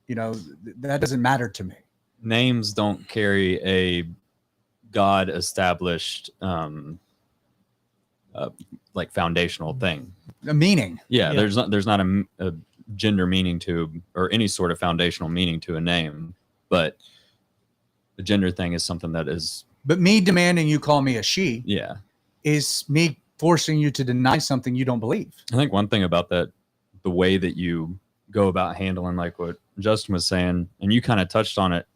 That doesn't matter to me.
Names don't carry a God established like foundational thing.
A meaning.
Yeah. There's not a gender meaning to, or any sort of foundational meaning to a name, but the gender thing is something that is.
But me demanding you call me a she, is me forcing you to deny something you don't believe.
I think one thing about that, the way that you go about handling, like what Justin was saying, and you kind of touched on it,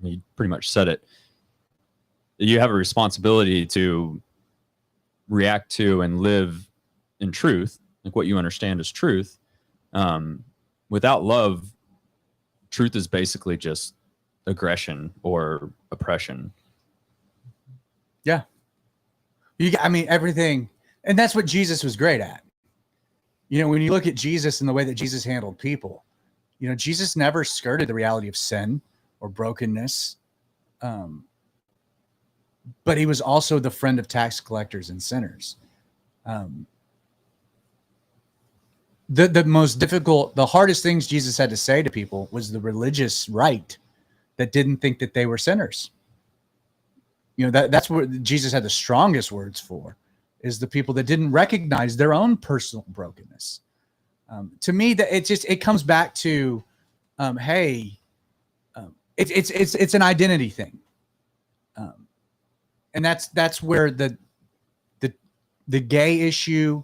you pretty much said it. You have a responsibility to react to and live in truth, like what you understand as truth. Without love, truth is basically just aggression or oppression.
Yeah. Everything. And that's what Jesus was great at. When you look at Jesus and the way that Jesus handled people, Jesus never skirted the reality of sin or brokenness. But he was also the friend of tax collectors and sinners. The most difficult, the hardest things Jesus had to say to people was the religious right that didn't think that they were sinners. That's what Jesus had the strongest words for, is the people that didn't recognize their own personal brokenness. To me, that it comes back to, it's an identity thing. And that's where the gay issue,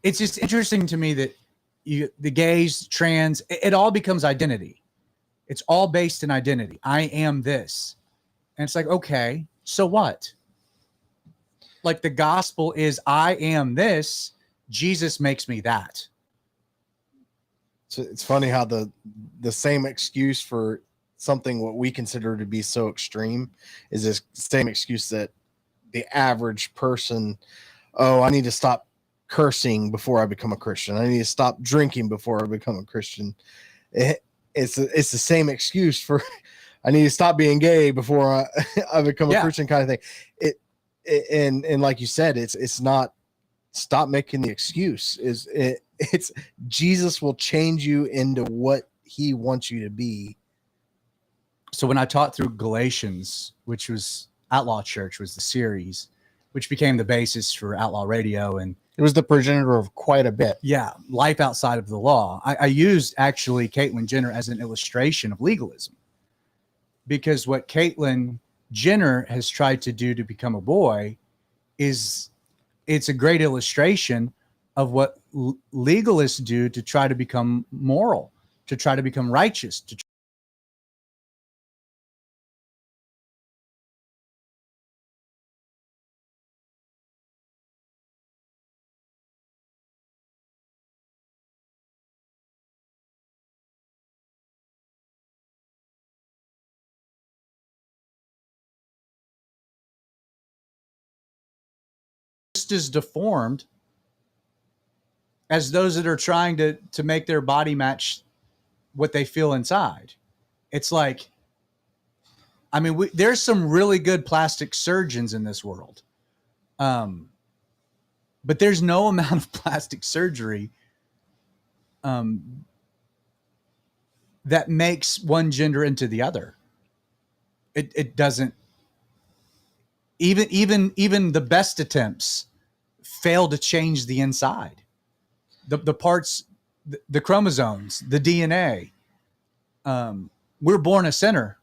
it's just interesting to me that the gays, trans, it all becomes identity. It's all based in identity. I am this. And it's like, okay, so what? Like, the gospel is I am this, Jesus makes me that.
So it's funny how the same excuse for something what we consider to be so extreme is this same excuse that the average person, I need to stop cursing before I become a Christian. I need to stop drinking before I become a Christian. It's the same excuse for I need to stop being gay before I become a Christian kind of thing. And like you said, it's not stop making the excuse. It's Jesus will change you into what he wants you to be.
So when I taught through Galatians, which was Outlaw Church was the series, which became the basis for Outlaw Radio, and
it was the progenitor of quite a bit.
Yeah, life outside of the law. I used actually Caitlyn Jenner as an illustration of legalism, because what Caitlyn Jenner has tried to do to become a boy it's a great illustration of what legalists do to try to become moral, to try to become righteous, to just as deformed as those that are trying to make their body match what they feel inside. It's like, I mean, there's some really good plastic surgeons in this world. But there's no amount of plastic surgery that makes one gender into the other. It doesn't. Even the best attempts fail to change the inside. The parts, the chromosomes, the DNA. We're born a sinner,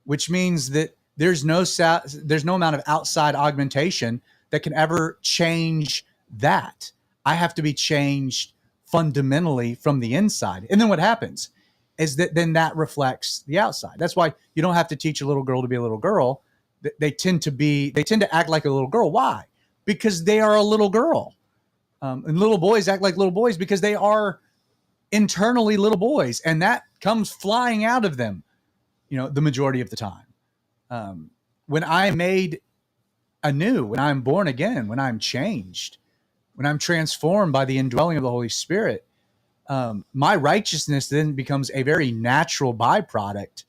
which means that there's no amount of outside augmentation that can ever change that. I have to be changed fundamentally from the inside. And then what happens is that then that reflects the outside. That's why you don't have to teach a little girl to be a little girl. They tend to act like a little girl. Why? Because they are a little girl. And little boys act like little boys because they are internally little boys, and that comes flying out of them, the majority of the time. When I'm made anew, when I'm born again, when I'm changed, when I'm transformed by the indwelling of the Holy Spirit, my righteousness then becomes a very natural byproduct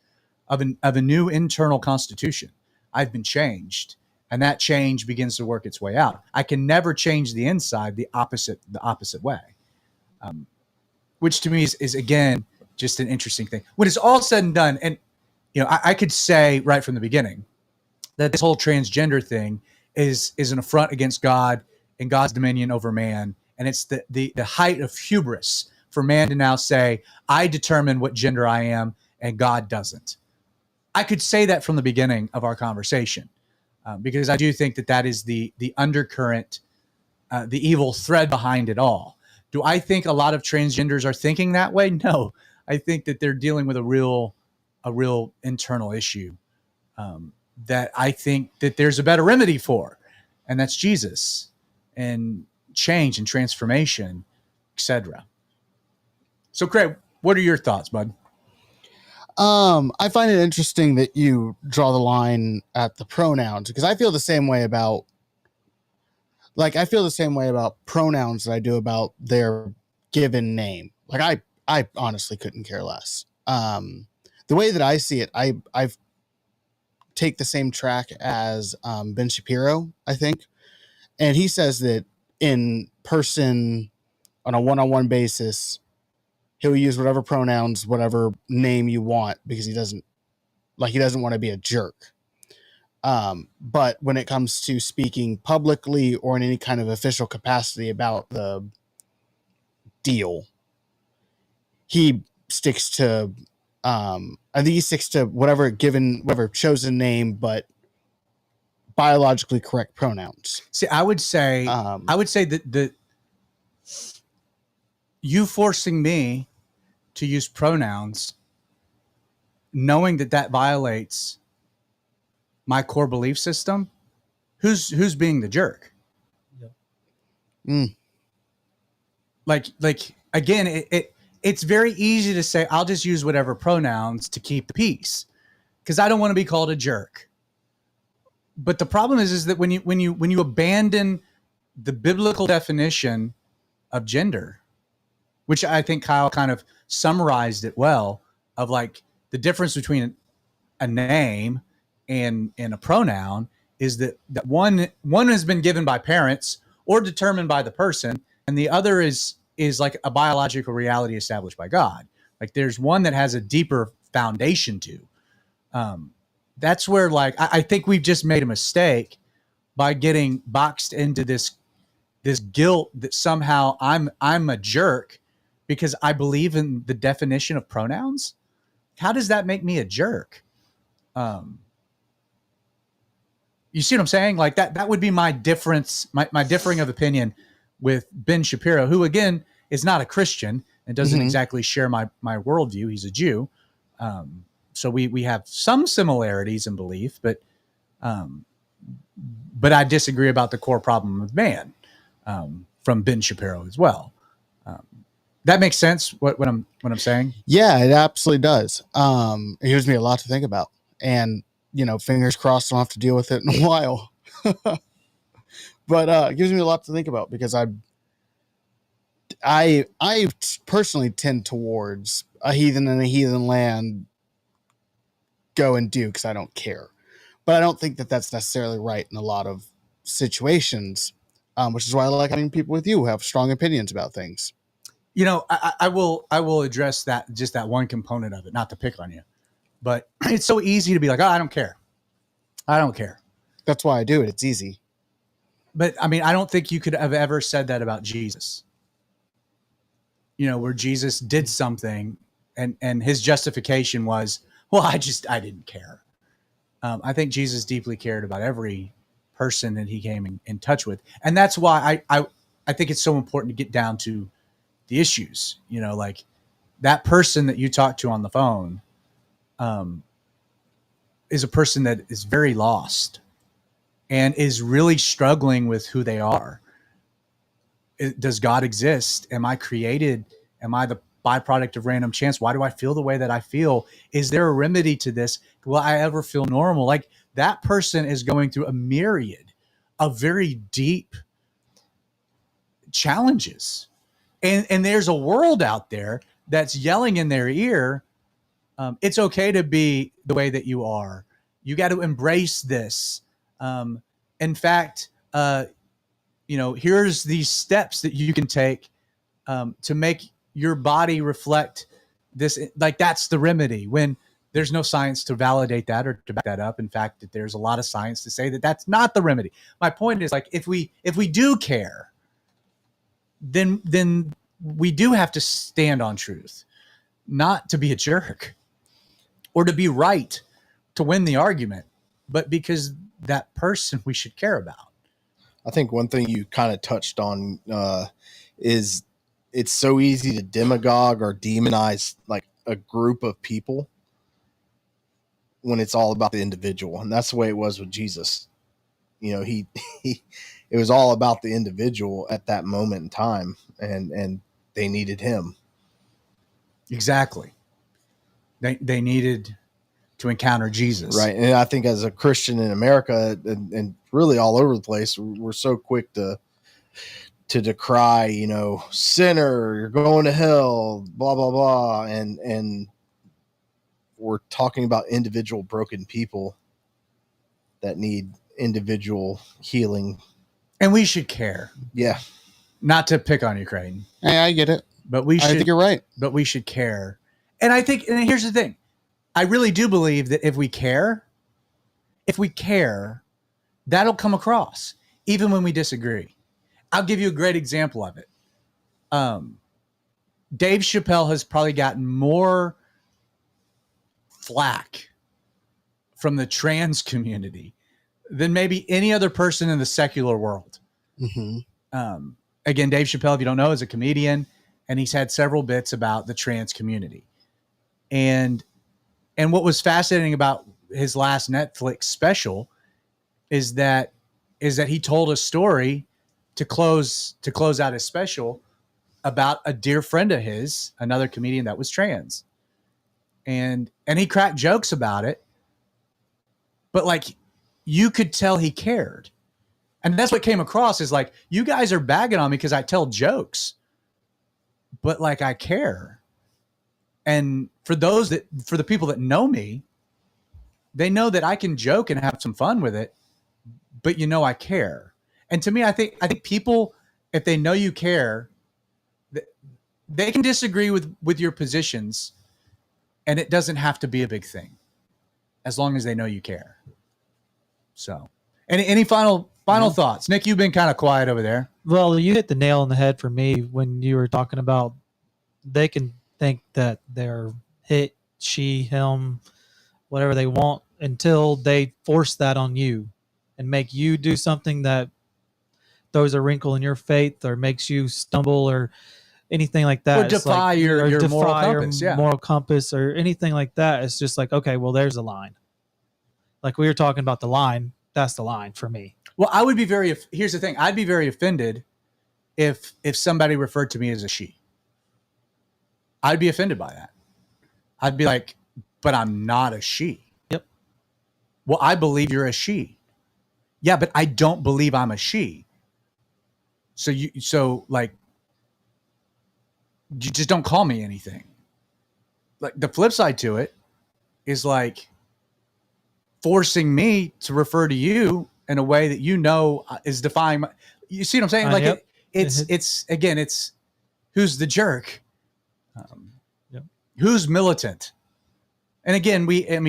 of a new internal constitution. I've been changed, and that change begins to work its way out. I can never change the inside the opposite way, which to me is again just an interesting thing. When it's all said and done, and I could say right from the beginning that this whole transgender thing is an affront against God and God's dominion over man, and it's the height of hubris for man to now say, I determine what gender I am and God doesn't. I could say that from the beginning of our conversation, because I do think that is the undercurrent, the evil thread behind it all. Do I think a lot of transgenders are thinking that way? No, I think that they're dealing with a real internal issue that I think that there's a better remedy for, and that's Jesus and change and transformation, etc. So, Craig, what are your thoughts, bud?
I find it interesting that you draw the line at the pronouns, because I feel the same way about pronouns that I do about their given name. Like I honestly couldn't care less. The way that I see it, I've take the same track as Ben Shapiro, I think. And he says that in person on a one-on-one basis, he'll use whatever pronouns, whatever name you want, because he doesn't want to be a jerk. But when it comes to speaking publicly or in any kind of official capacity about the deal, he sticks to, I think he sticks to whatever chosen name, but biologically correct pronouns.
See, I would say that you forcing me to use pronouns, knowing that violates my core belief system, who's being the jerk?
Yeah.
Like again, it's very easy to say I'll just use whatever pronouns to keep the peace because I don't want to be called a jerk. But the problem is that when you abandon the biblical definition of gender, which I think Kyle kind of summarized it well, of like the difference between a name and a pronoun is that one has been given by parents or determined by the person, and the other is like a biological reality established by God. Like there's one that has a deeper foundation to. That's where like I think we've just made a mistake by getting boxed into this guilt that somehow I'm a jerk because I believe in the definition of pronouns. How does that make me a jerk? You see what I'm saying? Like that would be my difference, my differing of opinion with Ben Shapiro, who again is not a Christian and doesn't exactly share my worldview. He's a Jew. So we have some similarities in belief, but I disagree about the core problem of man, from Ben Shapiro as well. That makes sense. What I'm saying?
Yeah, it absolutely does. It gives me a lot to think about, and fingers crossed, I don't have to deal with it in a while. But it gives me a lot to think about because I personally tend towards a heathen in a heathen land, go and do because I don't care. But I don't think that that's necessarily right in a lot of situations, which is why I like having people with you who have strong opinions about things.
I will address that, just that one component of it, not to pick on you, but it's so easy to be like, oh, I don't care. I don't care.
That's why I do it. It's easy.
But I mean, I don't think you could have ever said that about Jesus. Where Jesus did something and his justification was, well, I didn't care. I think Jesus deeply cared about every person that he came in touch with. And that's why I think it's so important to get down to the issues, like that person that you talk to on the phone, is a person that is very lost and is really struggling with who they are. Does God exist? Am I created? Am I the byproduct of random chance? Why do I feel the way that I feel? Is there a remedy to this? Will I ever feel normal? Like that person is going through a myriad of very deep challenges. And there's a world out there that's yelling in their ear, it's okay to be the way that you are. You got to embrace this. In fact, here's these steps that you can take to make your body reflect this. Like that's the remedy, when there's no science to validate that or to back that up. In fact, that there's a lot of science to say that that's not the remedy. My point is, like, if we do care, then we do have to stand on truth, not to be a jerk or to be right to win the argument, but because that person we should care about.
I think one thing you kind of touched on is it's so easy to demagogue or demonize like a group of people when it's all about the individual. And that's the way it was with Jesus. He it was all about the individual at that moment in time, and they needed him.
Exactly. They needed to encounter Jesus.
Right. And I think as a Christian in America and really all over the place, we're so quick to decry, sinner, you're going to hell, blah, blah, blah. And we're talking about individual broken people that need individual healing.
And we should care.
Yeah.
Not to pick on you, Creighton.
Hey, I get it.
But I
think you're right.
But we should care. And I think, and here's the thing. I really do believe that if we care, that'll come across, even when we disagree. I'll give you a great example of it. Dave Chappelle has probably gotten more flack from the trans community than maybe any other person in the secular world.
Mm-hmm.
Again, Dave Chappelle, if you don't know, is a comedian, and he's had several bits about the trans community. And what was fascinating about his last Netflix special is that he told a story to close out his special about a dear friend of his, another comedian that was trans. And he cracked jokes about it, but like you could tell he cared. And that's what came across is like, you guys are bagging on me because I tell jokes, but like I care. And for the people that know me, they know that I can joke and have some fun with it, but I care. And to me, I think people, if they know you care, they can disagree with your positions, and it doesn't have to be a big thing as long as they know you care. So any final thoughts? Nick, you've been kind of quiet over there.
Well, you hit the nail on the head for me when you were talking about they can think that they're it, she, him, whatever they want until they force that on you and make you do something that throws a wrinkle in your faith or makes you stumble or anything like that.
Or defy your moral compass. Yeah.
Moral compass or anything like that. It's just like, okay, well, there's a line. Like we were talking about the line. That's the line for me.
Well, I would be here's the thing. I'd be very offended if somebody referred to me as a she. I'd be offended by that. I'd be like, but I'm not a she.
Yep.
Well, I believe you're a she. Yeah, but I don't believe I'm a she. So you just don't call me anything. Like the flip side to it is like forcing me to refer to you in a way that is defying you see what I'm saying? Like
yep.
It's who's the jerk?
Yep.
Who's militant? And again,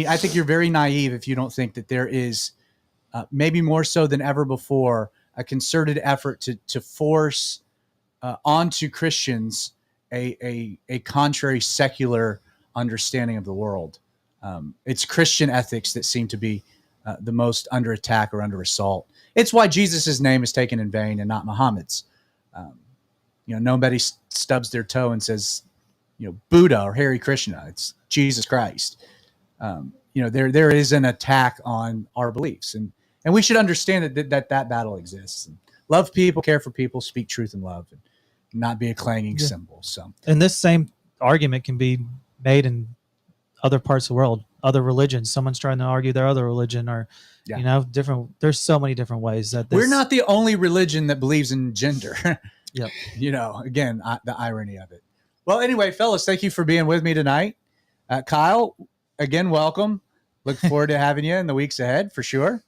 I think you're very naive if you don't think that there is maybe more so than ever before a concerted effort to force onto Christians a contrary secular understanding of the world. It's Christian ethics that seem to be the most under attack or under assault. It's why Jesus' name is taken in vain and not Muhammad's. Nobody stubs their toe and says, Buddha or Hare Krishna. It's Jesus Christ. There is an attack on our beliefs, and we should understand that battle exists. And love people, care for people, speak truth in love, and not be a clanging cymbal. So,
and this same argument can be made in other parts of the world, other religions. Someone's trying to argue their other religion, or different. There's so many different ways that
we're not the only religion that believes in gender.
Yep.
Again, the irony of it. Well, anyway, fellas, thank you for being with me tonight. Kyle, again, welcome. Look forward to having you in the weeks ahead for sure.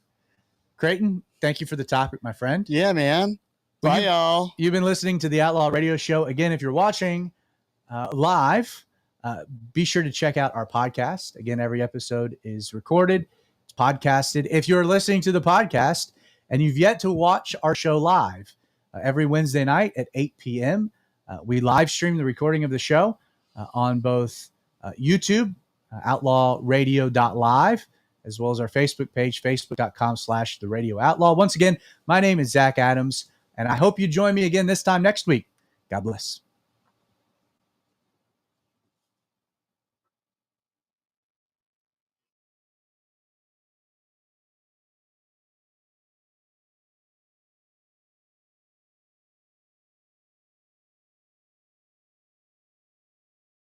Creighton, thank you for the topic, my friend.
Yeah, man. Bye, y'all.
You've been listening to the Outlaw Radio Show. Again, if you're watching live, be sure to check out our podcast. Again, every episode is recorded. It's podcasted. If you're listening to the podcast and you've yet to watch our show live, every Wednesday night at 8 p.m., we live stream the recording of the show on both YouTube, outlawradio.live, as well as our Facebook page, facebook.com/The Radio Outlaw. Once again, my name is Zach Adams, and I hope you join me again this time next week. God bless.